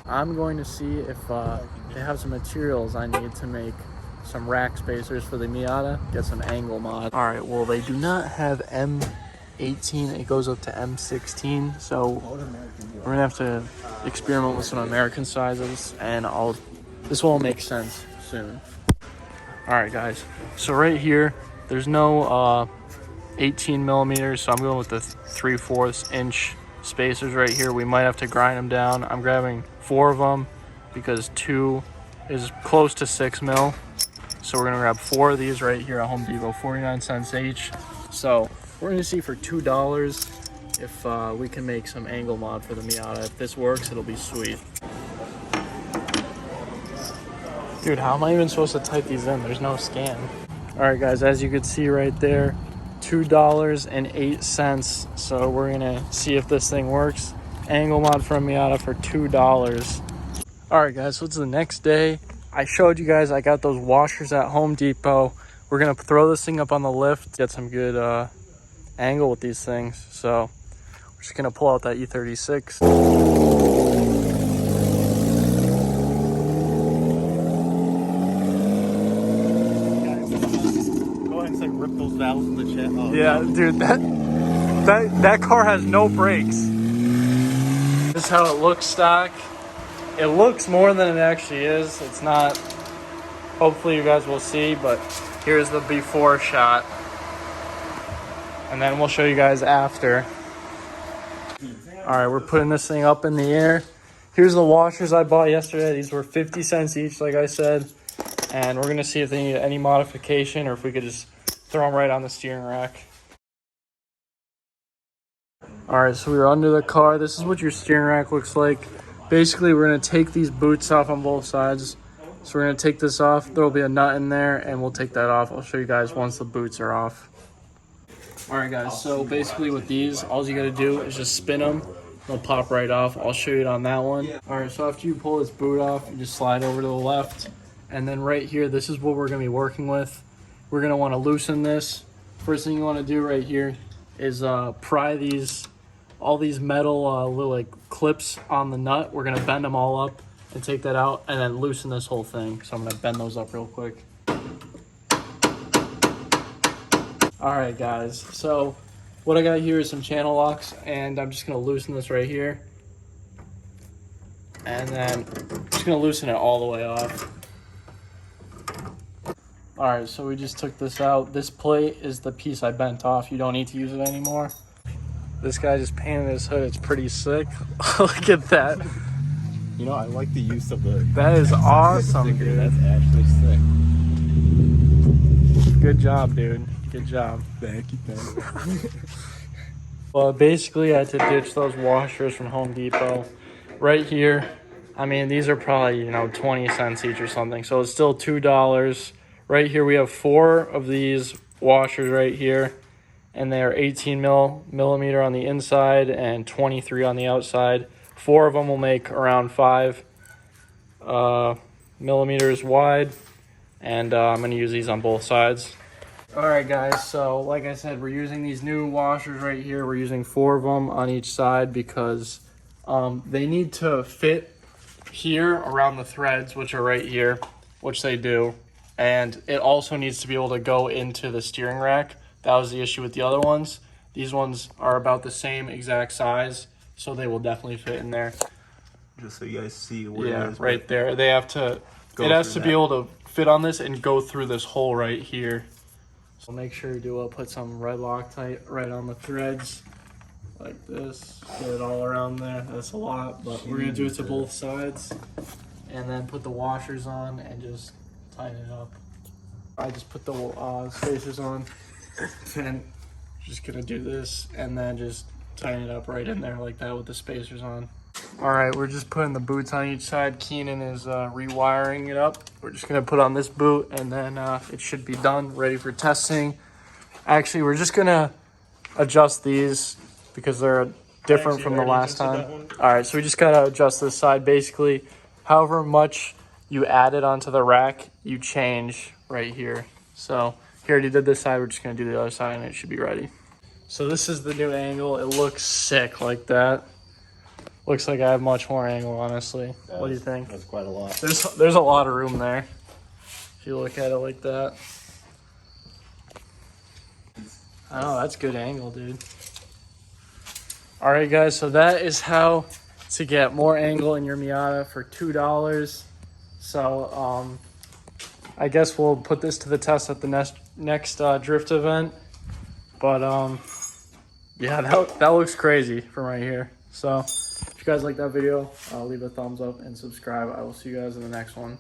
I'm going to see if they have some materials I need to make some rack spacers for the Miata, get some angle mod. All right, well, they do not have M18. It goes up to M16, so we're gonna have to experiment with some American sizes, and this will all make sense soon. All right, guys, so right here, there's no 18 millimeters, so I'm going with the 3/4 inch spacers right here. We might have to grind them down. I'm grabbing 4 of them because 2 is close to 6 mil. So we're gonna grab 4 of these right here at Home Depot, 49 cents each. So we're gonna see for $2 if we can make some angle mod for the Miata. If this works, it'll be sweet. Dude, how am I even supposed to type these in? There's no scan. All right, guys, as you can see right there, $2.08. So we're gonna see if this thing works. Angle mod from Miata for $2. All right, guys, so it's the next day. I showed you guys I got those washers at Home Depot. We're gonna throw this thing up on the lift, get some good angle with these things. So we're just gonna pull out that E36. Rip those valves in the chat. Oh, yeah, no. Dude, that car has no brakes. This is how it looks stock. It looks more than it actually is. It's not. Hopefully you guys will see, but here's the before shot. And then we'll show you guys after. All right, we're putting this thing up in the air. Here's the washers I bought yesterday. These were 50 cents each, like I said. And we're gonna see if they need any modification or if we could just throw them right on the steering rack. All right, so we're under the car. This is what your steering rack looks like. Basically, we're gonna take these boots off on both sides. So we're gonna take this off. There'll be a nut in there and we'll take that off. I'll show you guys once the boots are off. All right, guys, so basically with these, all you gotta do is just spin them. They'll pop right off. I'll show you it on that one. All right, so after you pull this boot off, you just slide over to the left. And then right here, this is what we're gonna be working with. We're gonna wanna loosen this. First thing you wanna do right here is pry all these metal little like clips on the nut. We're gonna bend them all up and take that out and then loosen this whole thing. So I'm gonna bend those up real quick. All right, guys, so what I got here is some channel locks and I'm just gonna loosen this right here. And then I'm just gonna loosen it all the way off. All right, so we just took this out. This plate is the piece I bent off. You don't need to use it anymore. This guy just painted his hood. It's pretty sick. Look at that. You know, I like the use of the... That is awesome, dude. That's actually sick. Good job, dude. Good job. Thank you. Well, basically, I had to ditch those washers from Home Depot. Right here, I mean, these are probably, 20 cents each or something. So it's still $2. Right here, we have 4 of these washers right here. And they are 18 millimeter on the inside and 23 on the outside. 4 of them will make around 5 millimeters wide. And I'm going to use these on both sides. All right, guys, so like I said, we're using these new washers right here. We're using 4 of them on each side because they need to fit here around the threads, which are right here, which they do. And it also needs to be able to go into the steering rack. That was the issue with the other ones. These ones are about the same exact size, so they will definitely fit in there. Just so you guys see where it is. Right there. They have to, it has to be able to fit on this and go through this hole right here. So make sure you do put some red Loctite right on the threads, like this. Get it all around there. That's a lot, but we're gonna do it to both sides. And then put the washers on and just tighten it up. I just put the spacers on. And just gonna do this and then just tighten it up right in there like that with the spacers on. All right, we're just putting the boots on each side. Keenan is rewiring it up. We're just gonna put on this boot and then it should be done, ready for testing. Actually, we're just gonna adjust these because they're different from the last time. All right, so we just gotta adjust this side. Basically, however much you added onto the rack, you change right here. So he already did this side. We're just gonna do the other side and it should be ready. So this is the new angle. It looks sick like that. looks like I have much more angle, honestly. What do you think? That's quite a lot. There's a lot of room there if you look at it like that. Oh, that's good angle, dude. All right, guys, so that is how to get more angle in your Miata for $2. So I guess we'll put this to the test at the next drift event. But yeah, that looks crazy from right here. So if you guys like that video, leave a thumbs up and subscribe. I will see you guys in the next one.